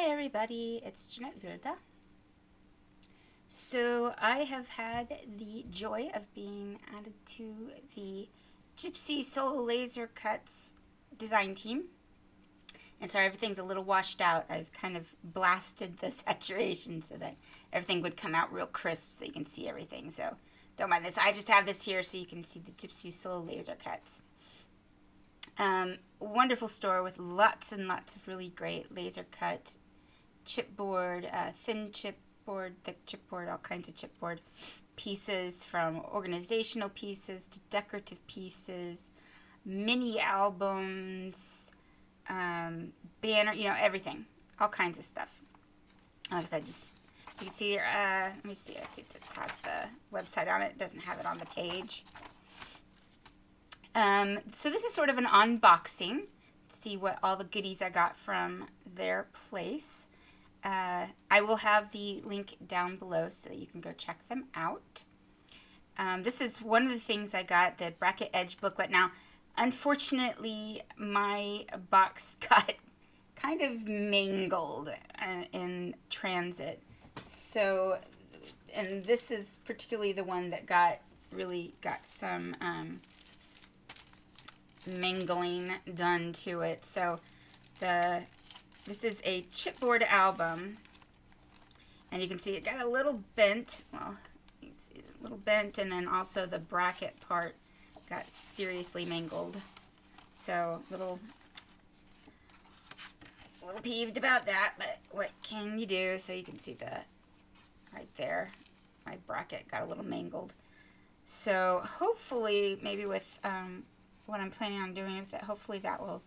Hi everybody, it's Jeanette Vilda. So I have had the joy of being added to the Gypsy Soul Laser Cuts design team. And sorry, everything's a little washed out. I've kind of blasted the saturation so that everything would come out real crisp so you can see everything. So don't mind this. I just have this here so you can see the Gypsy Soul Laser Cuts. Wonderful store with lots and lots of really great laser cut chipboard, thin chipboard, thick chipboard, all kinds of chipboard pieces, from organizational pieces to decorative pieces, mini albums, banner, everything, all kinds of stuff. Like I said, just so you can see here, let me see, if this has the website on it. It doesn't have it on the page. So this is sort of an unboxing. See what all the goodies I got from their place. I will have the link down below so that you can go check them out. This is one of the things I got, the bracket edge booklet. Now, unfortunately, my box got kind of mangled in transit. So, and this is particularly the one that really got some mangling done to it. So this is a chipboard album, and you can see it got a little bent. Well, you can see a little bent, and then also the bracket part got seriously mangled. So a little peeved about that, but what can you do? So you can see right there, my bracket got a little mangled. So hopefully, maybe with what I'm planning on doing with it, hopefully that will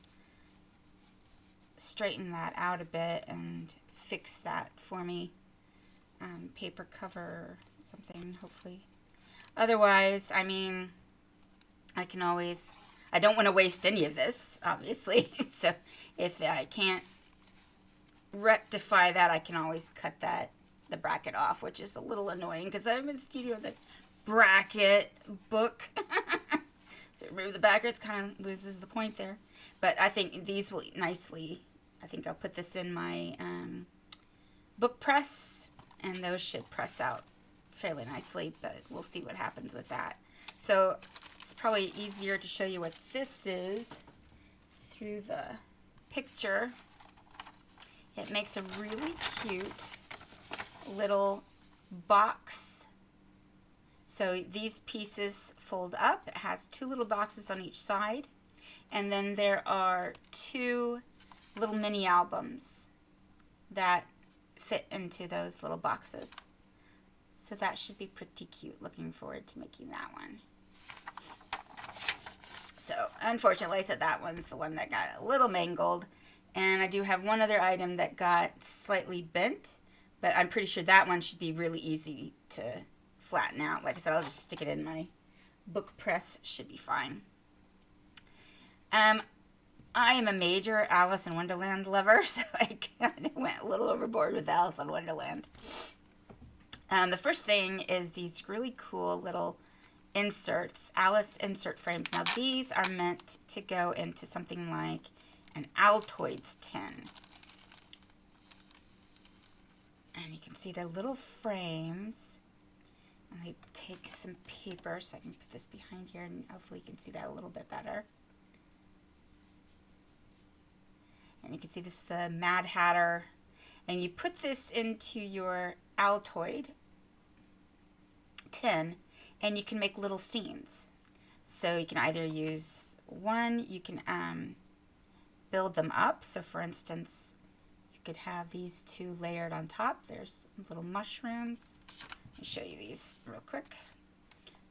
straighten that out a bit and fix that for me. Paper cover, something, hopefully. Otherwise, I mean, I don't want to waste any of this, obviously. So if I can't rectify that, I can always cut the bracket off, which is a little annoying because I'm in the studio with the bracket book. So remove the brackets, kind of loses the point there. But I think these will nicely, I think I'll put this in my book press, and those should press out fairly nicely, but we'll see what happens with that. So it's probably easier to show you what this is through the picture. It makes a really cute little box. So these pieces fold up. It has two little boxes on each side. And then there are two little mini albums that fit into those little boxes. So that should be pretty cute. Looking forward to making that one. So unfortunately, I said that one's the one that got a little mangled. And I do have one other item that got slightly bent. But I'm pretty sure that one should be really easy to flatten out. Like I said, I'll just stick it in my book press. Should be fine. I am a major Alice in Wonderland lover, so I kind of went a little overboard with Alice in Wonderland. The first thing is these really cool little inserts, Alice insert frames. Now these are meant to go into something like an Altoids tin. And you can see they're little frames. And I take some paper so I can put this behind here, and hopefully you can see that a little bit better. And you can see this is the Mad Hatter. And you put this into your Altoid tin, and you can make little scenes. So you can either use one, you can build them up. So for instance, you could have these two layered on top. There's little mushrooms. Let me show you these real quick.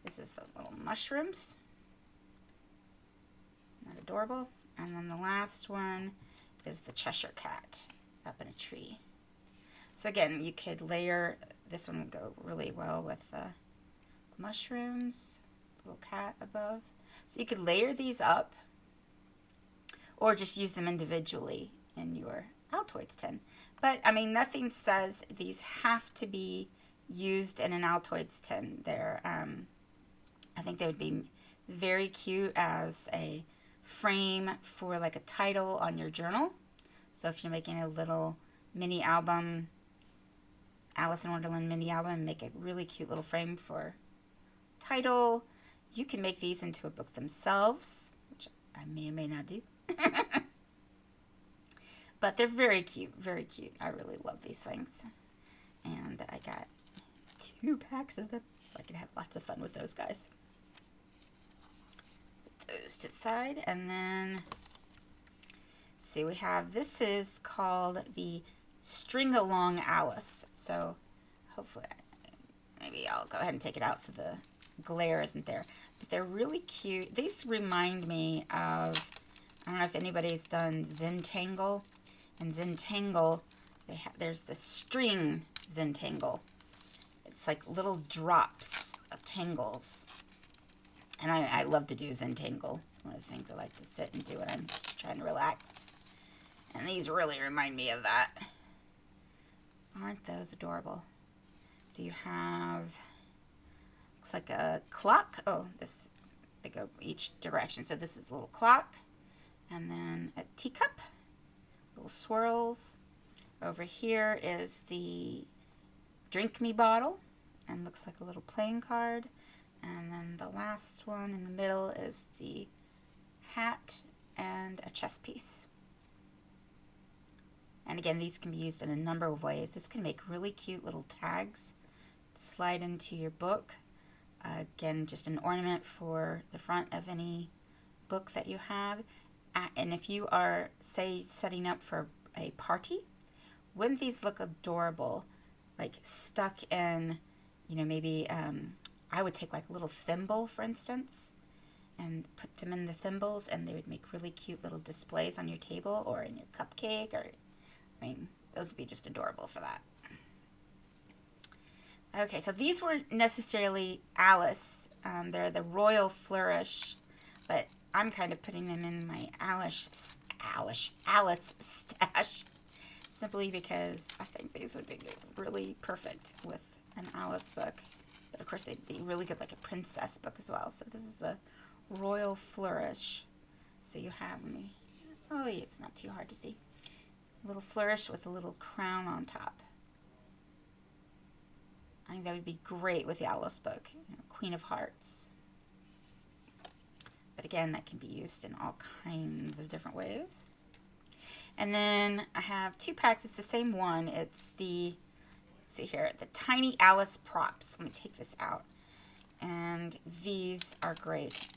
This is the little mushrooms. Isn't that adorable? And then the last one is the Cheshire Cat up in a tree. So again, you could layer, this one would go really well with the mushrooms, little cat above. So you could layer these up or just use them individually in your Altoids tin. But I mean, nothing says these have to be used in an Altoids tin. I think they would be very cute as a frame for like a title on your journal. So if you're making a little mini album, Alice in Wonderland mini album, and make a really cute little frame for title. You can make these into a book themselves, which I may or may not do. But they're very cute, very cute. I really love these things. And I got 2 packs of them, so I can have lots of fun with those guys. Put those to the side, and then, let's see, we have, this is called the String Along Alice. So hopefully, maybe I'll go ahead and take it out so the glare isn't there. But they're really cute. These remind me of, I don't know if anybody's done Zentangle. In Zentangle, there's the string Zentangle. It's like little drops of tangles. And I love to do Zentangle. One of the things I like to sit and do when I'm just trying to relax. And these really remind me of that. Aren't those adorable? So you have, looks like a clock. Oh, they go each direction. So this is a little clock. And then a teacup. Little swirls. Over here is the drink me bottle, and looks like a little playing card. And then the last one in the middle is the hat and a chess piece. And again, these can be used in a number of ways. This can make really cute little tags, slide into your book. Again, just an ornament for the front of any book that you have. And if you are, say, setting up for a party, wouldn't these look adorable? Like stuck in, you know, maybe I would take like a little thimble, for instance, and put them in the thimbles, and they would make really cute little displays on your table or in your cupcake. Or, I mean, those would be just adorable for that. Okay, so these weren't necessarily Alice. They're the Royal Flourish, but I'm kind of putting them in my Alice stash, simply because I think these would be really perfect with an Alice book. But of course, they'd be really good like a princess book as well. So this is the Royal Flourish. So you have, oh yeah, it's not too hard to see. A little flourish with a little crown on top. I think that would be great with the Alice book, you know, Queen of Hearts. But again, that can be used in all kinds of different ways. And then I have 2 packs. It's the same one. It's the, let's see here, the Tiny Alice props. Let me take this out. And these are great.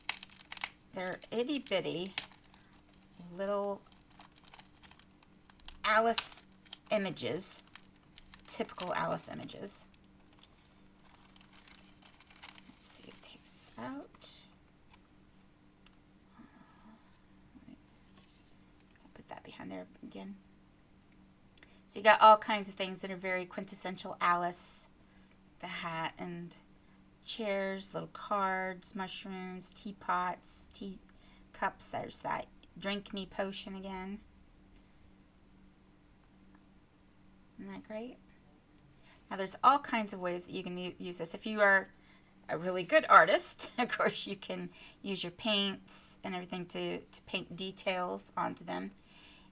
They're itty bitty little Alice images, typical Alice images. Let's see, take this out. Behind there again. So you got all kinds of things that are very quintessential Alice. The hat and chairs, little cards, mushrooms, teapots, teacups. There's that drink me potion again. Isn't that great? Now there's all kinds of ways that you can use this. If you are a really good artist, of course you can use your paints and everything to paint details onto them.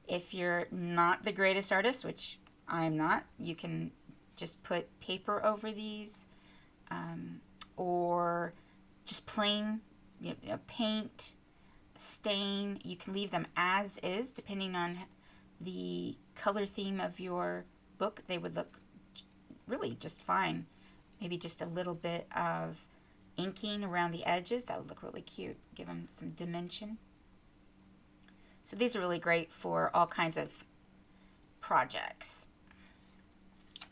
If you're not the greatest artist, which I'm not, you can just put paper over these, or just plain, you know, paint, stain. You can leave them as is, depending on the color theme of your book. They would look really just fine. Maybe just a little bit of inking around the edges. That would look really cute. Give them some dimension. So these are really great for all kinds of projects.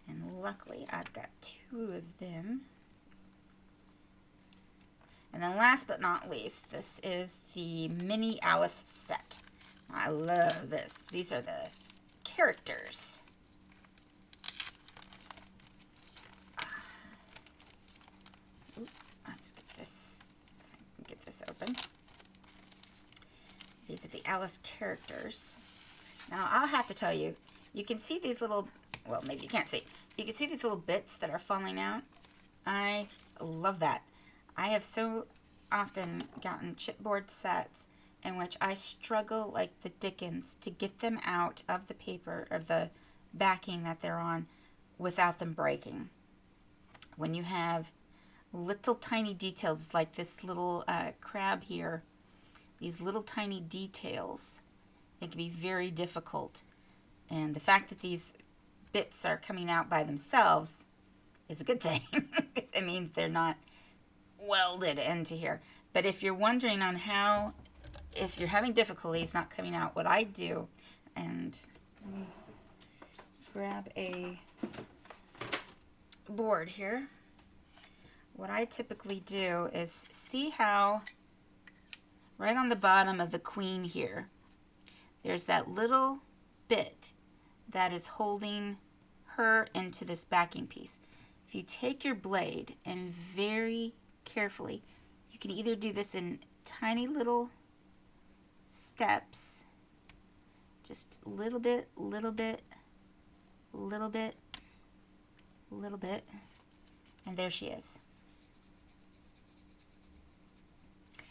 And luckily, I've got 2 of them. And then last but not least, this is the Mini Alice set. I love this. These are the characters. Let's get this open. These are the Alice characters. Now, I'll have to tell you, you can see these little, well, maybe you can't see. You can see these little bits that are falling out. I love that. I have so often gotten chipboard sets in which I struggle like the dickens to get them out of the paper, or the backing that they're on without them breaking. When you have little tiny details like this little crab here, these little tiny details, it can be very difficult. And the fact that these bits are coming out by themselves is a good thing. It means they're not welded into here. But if you're wondering on how, if you're having difficulties not coming out, what I do, and let me grab a board here. What I typically do is see how right on the bottom of the queen here, there's that little bit that is holding her into this backing piece. If you take your blade and very carefully, you can either do this in tiny little steps, just a little bit, little bit, little bit, little bit, and there she is.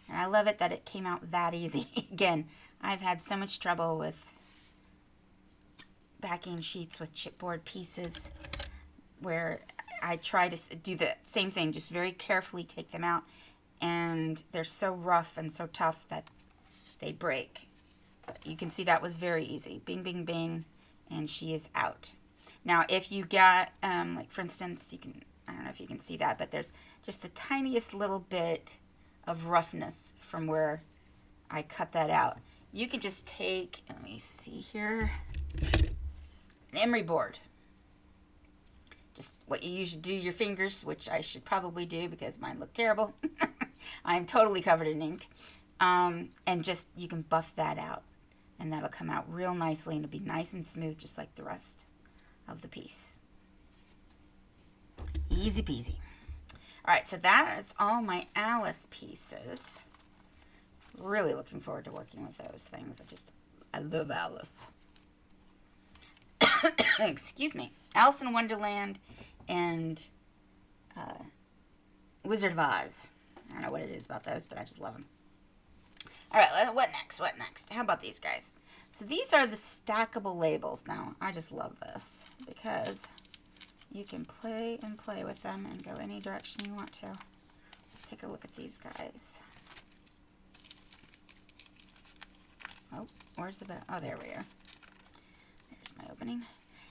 And I love it that it came out that easy. Again, I've had so much trouble with backing sheets with chipboard pieces where I try to do the same thing, just very carefully take them out, and they're so rough and so tough that they break. You can see that was very easy. Bing, bing, bing, and she is out. Now, if you got, like for instance, you can, I don't know if you can see that, but there's just the tiniest little bit of roughness from where I cut that out. You can just take, let me see here, an emery board. Just what you usually do your fingers, which I should probably do because mine look terrible. I'm totally covered in ink. And just, you can buff that out. And that'll come out real nicely and it'll be nice and smooth just like the rest of the piece. Easy peasy. Alright, so that is all my Alice pieces. Really looking forward to working with those things. I love Alice. Excuse me. Alice in Wonderland and Wizard of Oz. I don't know what it is about those, but I just love them. Alright, what next? What next? How about these guys? So these are the stackable labels. Now, I just love this because you can play and play with them and go any direction you want to. Let's take a look at these guys. Oh, where's the bell? Oh, there we are. There's my opening.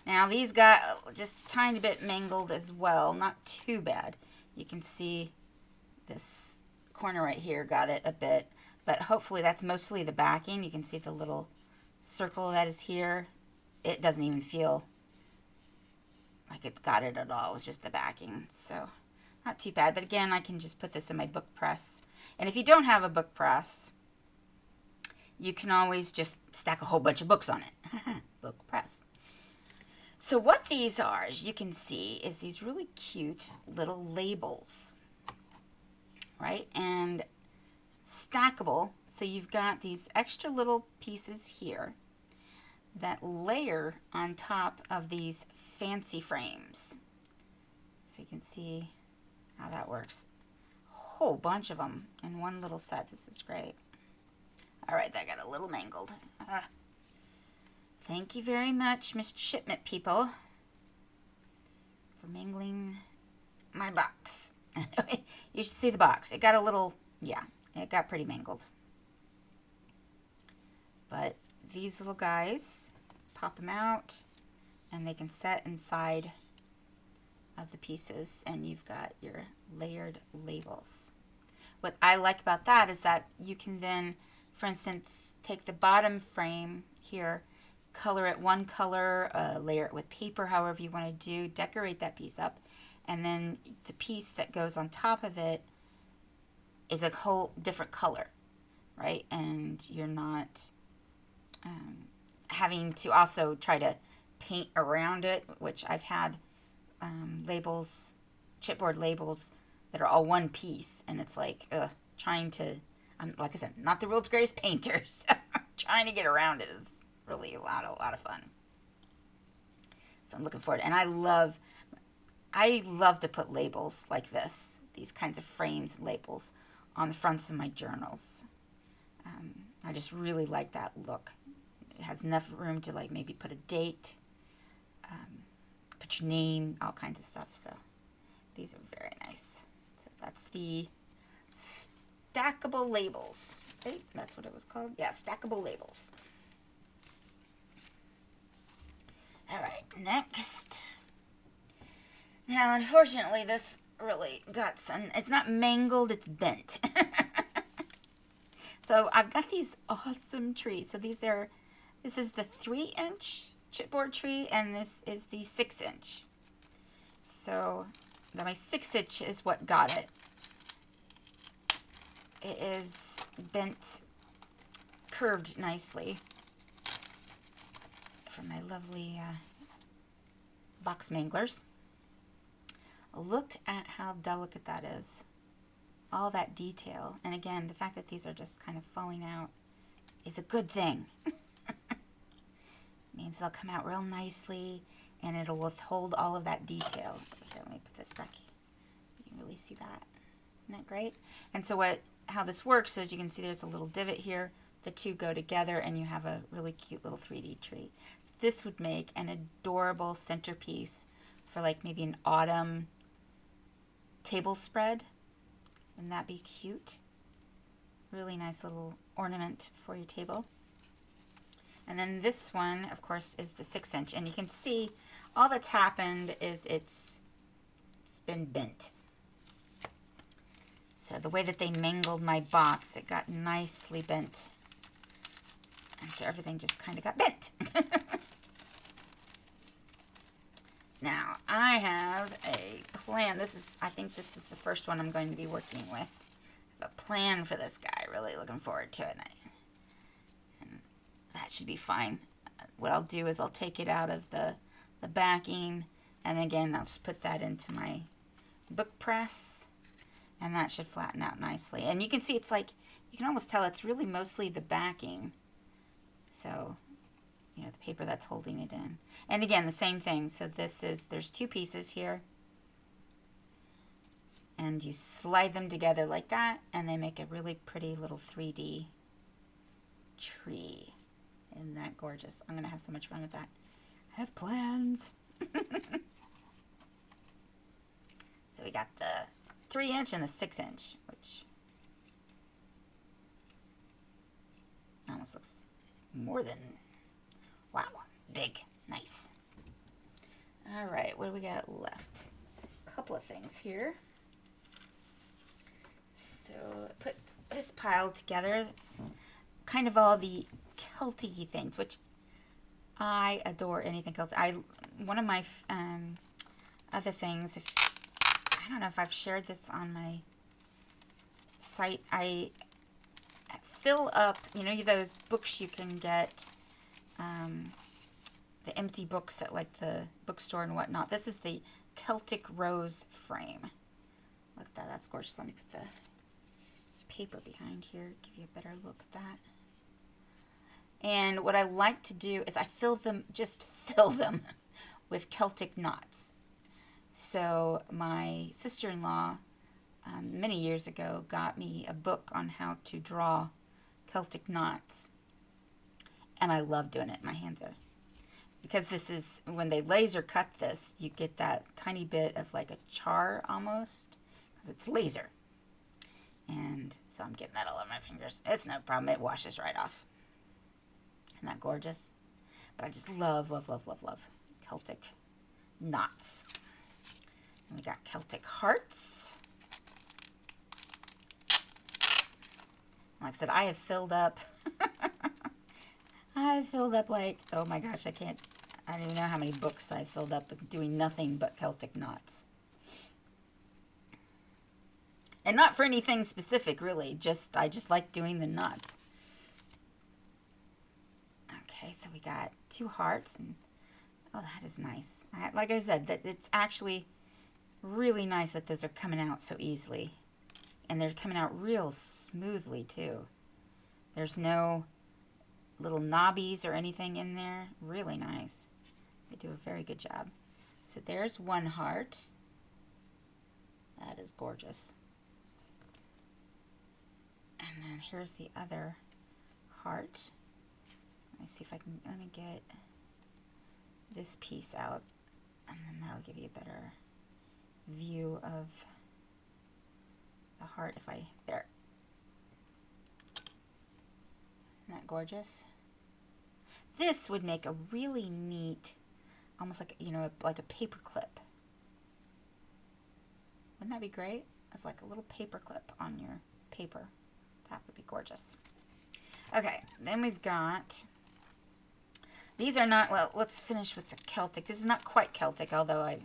Now, these got just a tiny bit mangled as well. Not too bad. You can see this corner right here got it a bit. But hopefully that's mostly the backing. You can see the little circle that is here. It doesn't even feel like it got it at all. It was just the backing. So, not too bad. But again, I can just put this in my book press. And if you don't have a book press, you can always just stack a whole bunch of books on it. Book press. So what these are, as you can see, is these really cute little labels. Right? And stackable. So you've got these extra little pieces here that layer on top of these fancy frames. So you can see how that works. A whole bunch of them in one little set. This is great. Alright, that got a little mangled. Thank you very much, Mr. Shipment people, for mangling my box. You should see the box. It got a little, yeah, it got pretty mangled. But these little guys, pop them out, and they can set inside of the pieces, and you've got your layered labels. What I like about that is that you can then, for instance, take the bottom frame here, color it one color, layer it with paper, however you want to do, decorate that piece up, and then the piece that goes on top of it is a whole different color, right? And you're not having to also try to paint around it, which I've had labels, chipboard labels that are all one piece, and it's like trying to, like I said, not the world's greatest painter, so trying to get around it is really a lot of fun. So I'm looking forward to it. And I love to put labels like this, these kinds of frames and labels on the fronts of my journals. I just really like that look. It has enough room to like maybe put a date, put your name, all kinds of stuff. So these are very nice. So that's the Stackable Labels. Right? That's what it was called. Yeah, Stackable Labels. All right, next. Now, unfortunately, this really got some, it's not mangled, it's bent. So I've got these awesome trees. So this is the 3-inch chipboard tree, and this is the 6-inch. So my 6-inch is what got it. It is bent, curved nicely from my lovely box manglers. Look at how delicate that is. All that detail. And again, the fact that these are just kind of falling out is a good thing. Means they'll come out real nicely, and it'll withhold all of that detail. Here, let me put this back. You can really see that. Isn't that great? And so how this works is you can see there's a little divot here. The two go together, and you have a really cute little 3D tree. So this would make an adorable centerpiece for like maybe an autumn table spread. Wouldn't that be cute? Really nice little ornament for your table. And then this one, of course, is the 6-inch. And you can see all that's happened is it's been bent. So the way that they mangled my box, it got nicely bent. And so everything just kind of got bent. Now, I have a plan. I think this is the first one I'm going to be working with. I have a plan for this guy. Really looking forward to it. And that should be fine. What I'll do is I'll take it out of the backing. And again, I'll just put that into my book press. And that should flatten out nicely. And you can see it's like, you can almost tell it's really mostly the backing. So, you know, the paper that's holding it in. And again, the same thing. So there's 2 pieces here. And you slide them together like that, and they make a really pretty little 3D tree. Isn't that gorgeous? I'm going to have so much fun with that. I have plans. So we got the 3-inch and the 6-inch, which almost looks more than, wow, big, nice. All right, what do we got left? A couple of things here. So put this pile together. It's kind of all the Celtic-y things, which I adore. Anything Celtic. One of my other things, I don't know if I've shared this on my site. I fill up, you know, those books you can get, the empty books at like the bookstore and whatnot. This is the Celtic rose frame. Look at that, that's gorgeous. Let me put the paper behind here, give you a better look at that. And what I like to do is I just fill them with Celtic knots. So my sister-in-law, many years ago, got me a book on how to draw Celtic knots. And I love doing it. My hands are, because this is, when they laser cut this, you get that tiny bit of like a char almost, because it's laser. And so I'm getting that all over my fingers. It's no problem. It washes right off. Isn't that gorgeous? But I just love, love, love, love, love Celtic knots. And we got Celtic hearts. Like I said, I have filled up. I've filled up like, oh my gosh, I don't even know how many books I've filled up with doing nothing but Celtic knots. And not for anything specific, really. I just like doing the knots. Okay, so we got 2 hearts. And oh, that is nice. Like I said, that it's actually really nice that those are coming out so easily. And they're coming out real smoothly, too. There's no little knobbies or anything in there. Really nice. They do a very good job. So there's one heart. That is gorgeous. And then here's the other heart. Let me see if I can, let me get this piece out. And then that'll give you a better view of the heart if I, there. Isn't that gorgeous? This would make a really neat, almost like, you know, like a paper clip. Wouldn't that be great? It's like a little paper clip on your paper. That would be gorgeous. Okay, then we've got, these are not, well, let's finish with the Celtic. This is not quite Celtic, although I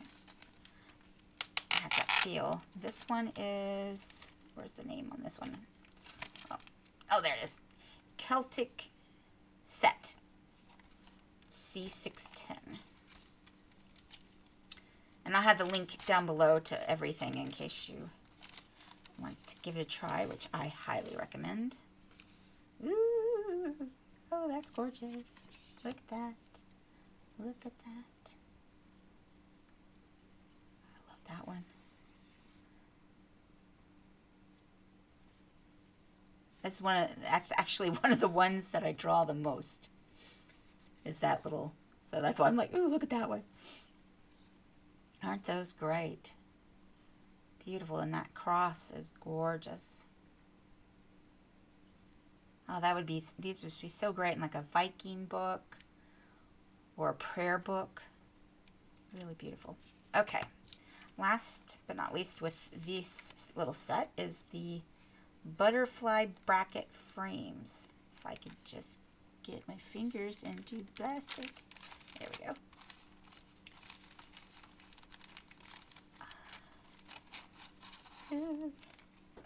have that feel. This one is, where's the name on this one? Oh, there it is. Celtic Set. C610. And I'll have the link down below to everything in case you want to give it a try, which I highly recommend. Ooh, oh, that's gorgeous. Look at that. Look at that. I love that one. That's actually one of the ones that I draw the most. Is that little, so that's why I'm like, ooh, look at that one. Aren't those great? Beautiful, and that cross is gorgeous. Oh, these would be so great in like a Viking book or a prayer book. Really beautiful. Okay, last but not least with this little set is the butterfly bracket frames. If I could just get my fingers into the plastic. There we go.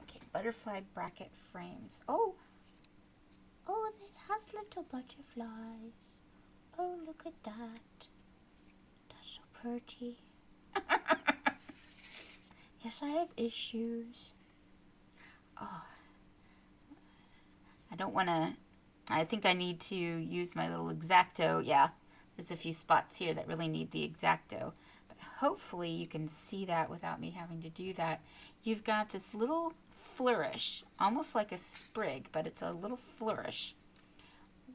Okay, butterfly bracket frames. Oh, it has little butterflies. Oh, look at that. That's so pretty. Yes, I have issues. Oh, I don't want to, I think I need to use my little X-Acto. Yeah, there's a few spots here that really need the X-Acto. But hopefully you can see that without me having to do that. You've got this little flourish, almost like a sprig, but it's a little flourish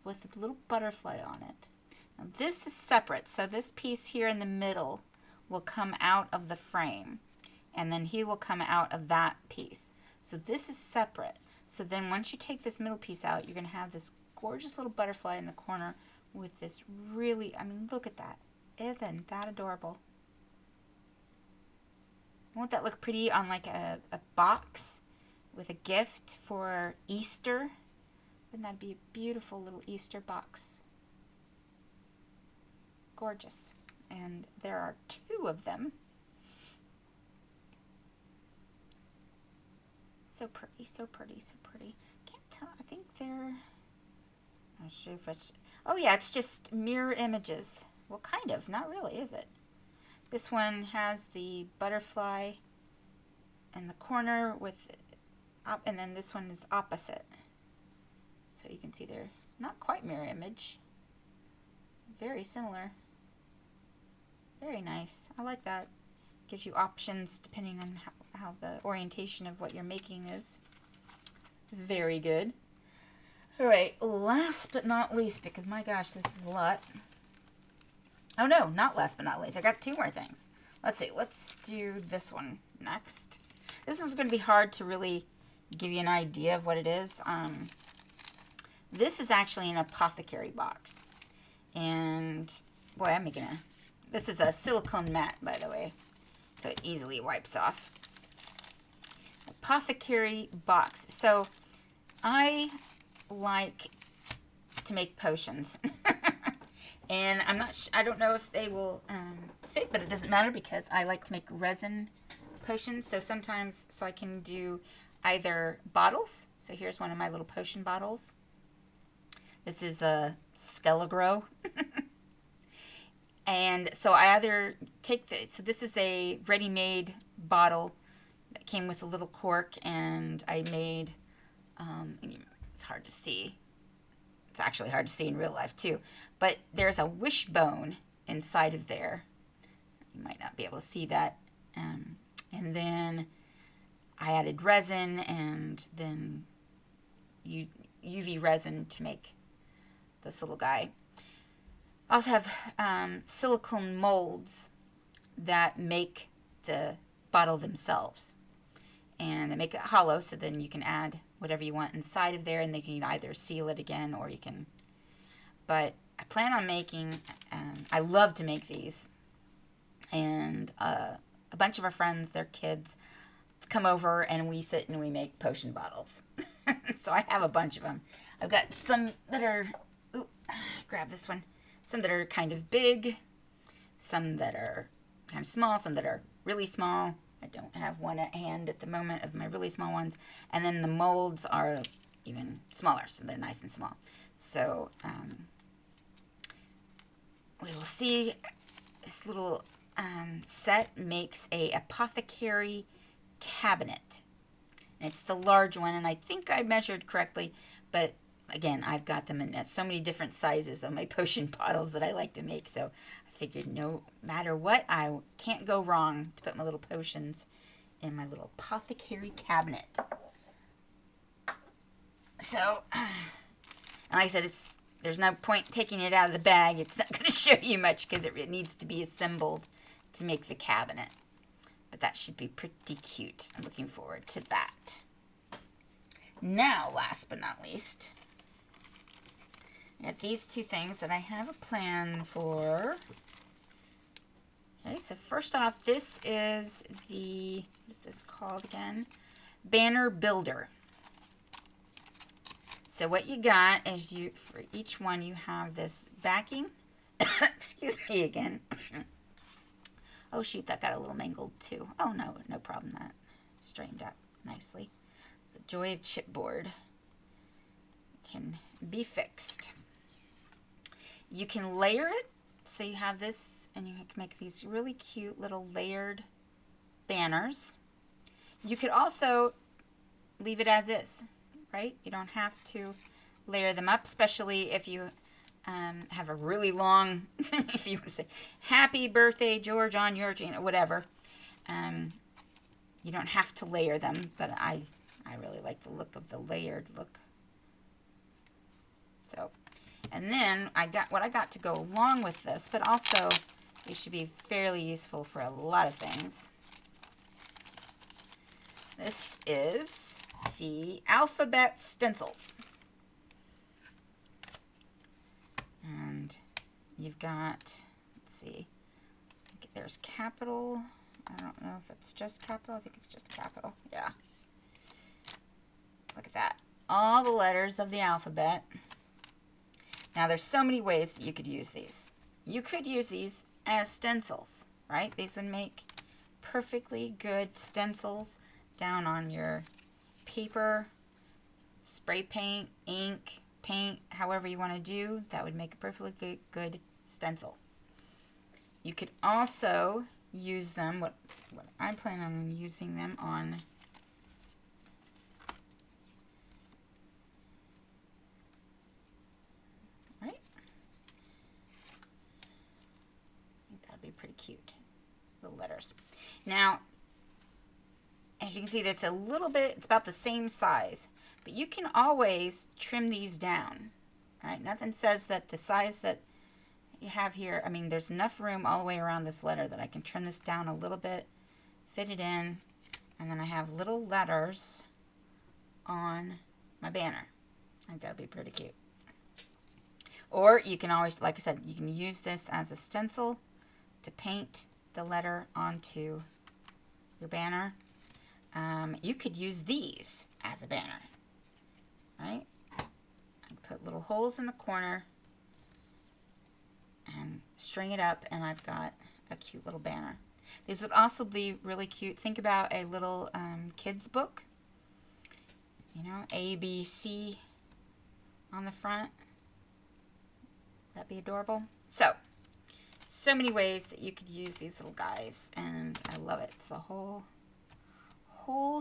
with a little butterfly on it. Now this is separate, so this piece here in the middle will come out of the frame, and then he will come out of that piece. So this is separate. So then once you take this middle piece out, you're going to have this gorgeous little butterfly in the corner with this really, I mean, look at that. Isn't that adorable? Won't that look pretty on like a box with a gift for Easter? Wouldn't that be a beautiful little Easter box? Gorgeous. And there are 2 of them. So pretty, so pretty, so pretty. Can't tell, I think they're, I'm not sure if it's, oh yeah, it's just mirror images. Well, kind of, not really, is it? This one has the butterfly in the corner with, and then this one is opposite. So you can see they're not quite mirror image. Very similar. Very nice. I like that. Gives you options depending on how the orientation of what you're making is. Very good. Alright, last but not least, because my gosh, this is a lot. Oh no, not last but not least. I got 2 more things. Let's see, let's do this one next. This is going to be hard to really give you an idea of what it is. This is actually an apothecary box. And, boy, I'm making a... This is a silicone mat, by the way. So it easily wipes off. Apothecary box. So, I like to make potions. And I don't know if they will fit, but it doesn't matter because I like to make resin potions. So sometimes, so I can do either bottles. So here's one of my little potion bottles. This is a Skelegro. And so I either take so this is a ready-made bottle that came with a little cork, and I made, it's hard to see. It's actually hard to see in real life too. But there's a wishbone inside of there. You might not be able to see that. And then I added resin and then UV resin to make this little guy. I also have silicone molds that make the bottle themselves. And they make it hollow, so then you can add whatever you want inside of there, and they can either seal it again, or you can... But I plan on making... I love to make these. And a bunch of our friends, their kids, come over, and we sit and we make potion bottles. So I have a bunch of them. I've got some that are... Ooh, grab this one. Some that are kind of big. Some that are kind of small. Some that are really small. I don't have one at hand at the moment of my really small ones. And then the molds are even smaller, so they're nice and small. So we will see. This little set makes a apothecary cabinet. And it's the large one, and I think I measured correctly, but again, I've got them in so many different sizes of my potion bottles that I like to make, so I figured no matter what, I can't go wrong to put my little potions in my little apothecary cabinet. So, and like I said, there's no point taking it out of the bag. It's not going to show you much because it needs to be assembled to make the cabinet. But that should be pretty cute. I'm looking forward to that. Now, last but not least, I got these two things that I have a plan for. Okay, so first off, this is the, what is this called again? Banner Builder. So what you got is for each one, you have this backing. Excuse me again. Oh shoot, that got a little mangled too. Oh no, no problem, that straightened out nicely. It's the joy of chipboard. Can be fixed. You can layer it, so you have this, and you can make these really cute little layered banners. You could also leave it as is, right? You don't have to layer them up, especially if you have a really long, if you want to say, happy birthday, George, on your, whatever. You don't have to layer them, but I really like the look of the layered look. So, and then I got what I got to go along with this, but also these should be fairly useful for a lot of things. This is the alphabet stencils. And you've got, let's see, there's capital. I don't know if it's just capital. I think it's just capital. Yeah. Look at that. All the letters of the alphabet. Now, there's so many ways that you could use these. You could use these as stencils, right? These would make perfectly good stencils down on your paper, spray paint, ink, paint, however you want to do. That would make a perfectly good stencil. You could also use them, what I plan on using them on, right? I think that'd be pretty cute. Little letters. Now, as you can see, that's a little bit, it's about the same size, but you can always trim these down, right? Nothing says that the size that you have here, I mean, there's enough room all the way around this letter that I can trim this down a little bit, fit it in, and then I have little letters on my banner. I think that'd be pretty cute. Or you can always, like I said, you can use this as a stencil to paint the letter onto your banner. You could use these as a banner, right? I put little holes in the corner and string it up, and I've got a cute little banner. These would also be really cute. Think about a little kid's book, you know, A, B, C on the front. That'd be adorable. So many ways that you could use these little guys, and I love it. It's the whole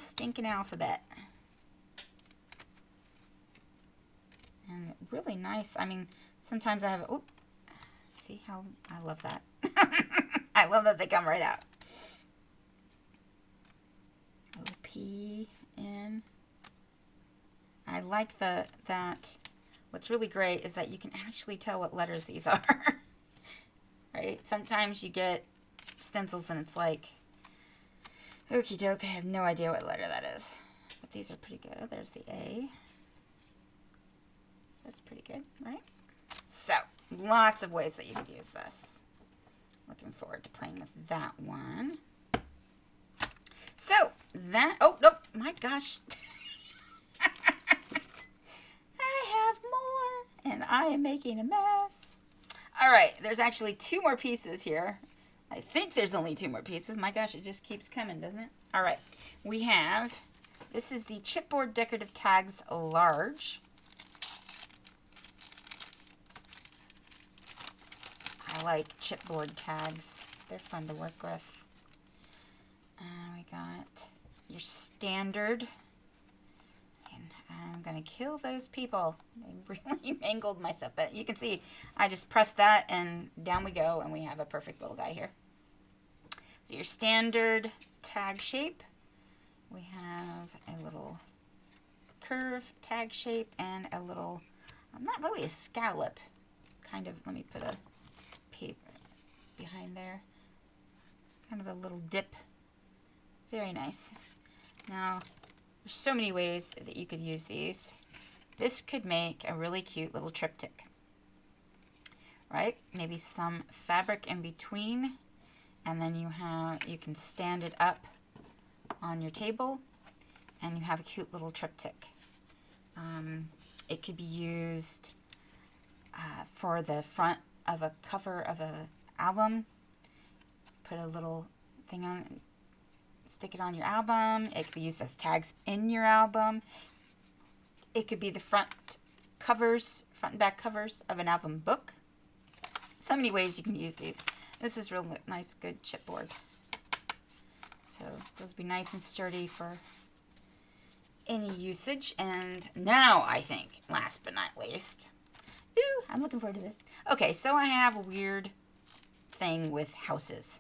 stinking alphabet. And really nice. I mean, sometimes I have, oh, see how, I love that. I love that they come right out. O-P-N. I like that what's really great is that you can actually tell what letters these are. Right? Sometimes you get stencils and it's like, okie doke, I have no idea what letter that is. But these are pretty good. Oh, there's the A. That's pretty good, right? So, lots of ways that you could use this. Looking forward to playing with that one. So, that, oh, nope, my gosh. I have more, and I am making a mess. All right, there's actually 2 more pieces here. I think there's only 2 more pieces. My gosh, it just keeps coming, doesn't it? All right, we have, this is the Chipboard Decorative Tags Large. I like chipboard tags. They're fun to work with. And we got your standard. And I'm going to kill those people. They really mangled my stuff. But you can see I just pressed that and down we go. And we have a perfect little guy here. So your standard tag shape. We have a little curve tag shape and a little, not really a scallop. Kind of, let me put a paper behind there. Kind of a little dip. Very nice. Now, there's so many ways that you could use these. This could make a really cute little triptych. Right? Maybe some fabric in between. And then you can stand it up on your table. And you have a cute little triptych. It could be used for the front of a cover of a album. Put a little thing on, stick it on your album. It could be used as tags in your album. It could be the front and back covers of an album book. So many ways you can use these. This is real nice, good chipboard. So those will be nice and sturdy for any usage. And now I think, last but not least, ooh, I'm looking forward to this. Okay, so I have a weird thing with houses.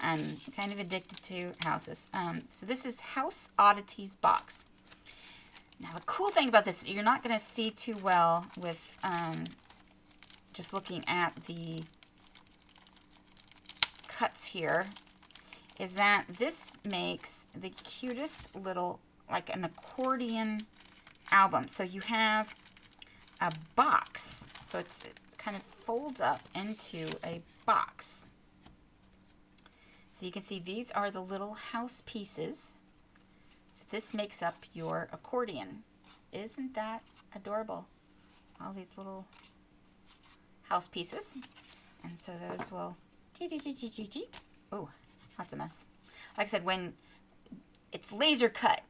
I'm kind of addicted to houses. So this is House Oddities box. Now the cool thing about this, you're not going to see too well with just looking at the cuts here, is that this makes the cutest little, like an accordion album. So you have a box. So it kind of folds up into a box. So you can see these are the little house pieces. So this makes up your accordion. Isn't that adorable? All these little house pieces. And so those will, oh, lots of mess. Like I said, when it's laser cut,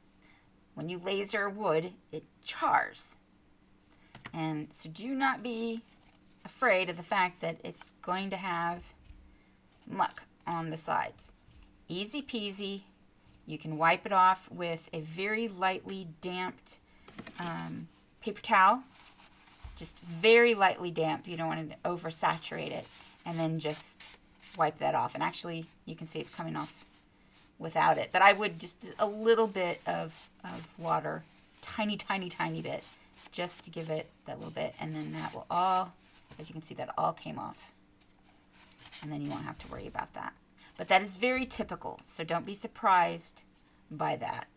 when you laser wood, it chars. And so do not be afraid of the fact that it's going to have muck on the sides. Easy peasy. You can wipe it off with a very lightly damped paper towel. Just very lightly damp. You don't want to oversaturate it. And then just wipe that off. And actually, you can see it's coming off without it. But I would just a little bit of water. Tiny, tiny, tiny bit. Just to give it that little bit. And then that will all, as you can see, that all came off. And then you won't have to worry about that. But that is very typical. So don't be surprised by that.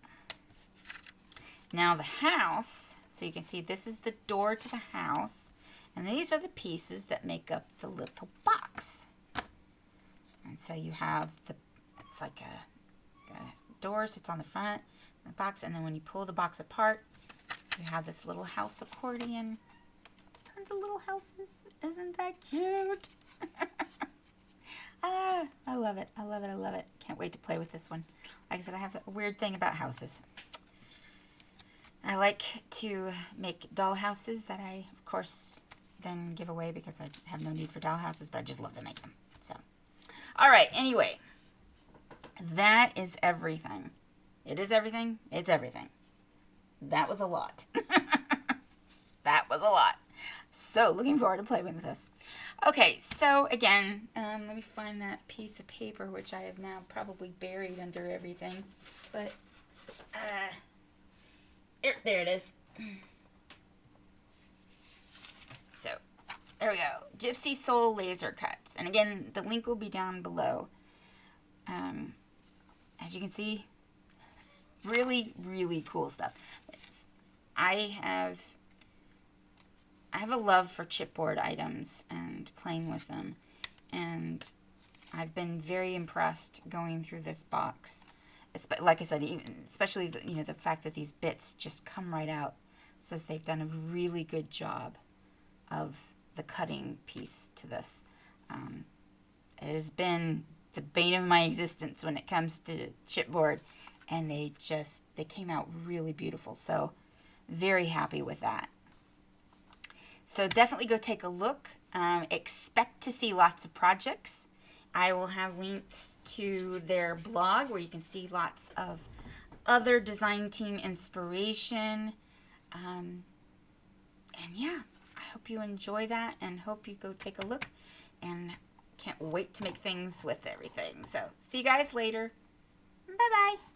Now the house, so you can see this is the door to the house. And these are the pieces that make up the little box. And so you have it's like a door sits on the front, the box, and then when you pull the box apart, you have this little house accordion. Tons of little houses. Isn't that cute? Ah, I love it. I love it. I love it. Can't wait to play with this one. Like I said, I have a weird thing about houses. I like to make doll houses that I, of course, then give away because I have no need for doll houses, but I just love to make them. So, all right. Anyway, that is everything. It is everything. It's everything. That was a lot. That was a lot. So, looking forward to playing with this. Okay, so again, let me find that piece of paper, which I have now probably buried under everything. But, there it is. So, there we go. Gypsy Soul Laser Cuts. And again, the link will be down below. As you can see, really, really cool stuff. I have a love for chipboard items and playing with them. And I've been very impressed going through this box. Like I said, especially the fact that these bits just come right out says they've done a really good job of the cutting piece to this. It has been the bane of my existence when it comes to chipboard, and they came out really beautiful. So very happy with that. So definitely go take a look. Expect to see lots of projects. I will have links to their blog where you can see lots of other design team inspiration. And yeah, I hope you enjoy that and hope you go take a look. And can't wait to make things with everything. So see you guys later. Bye-bye.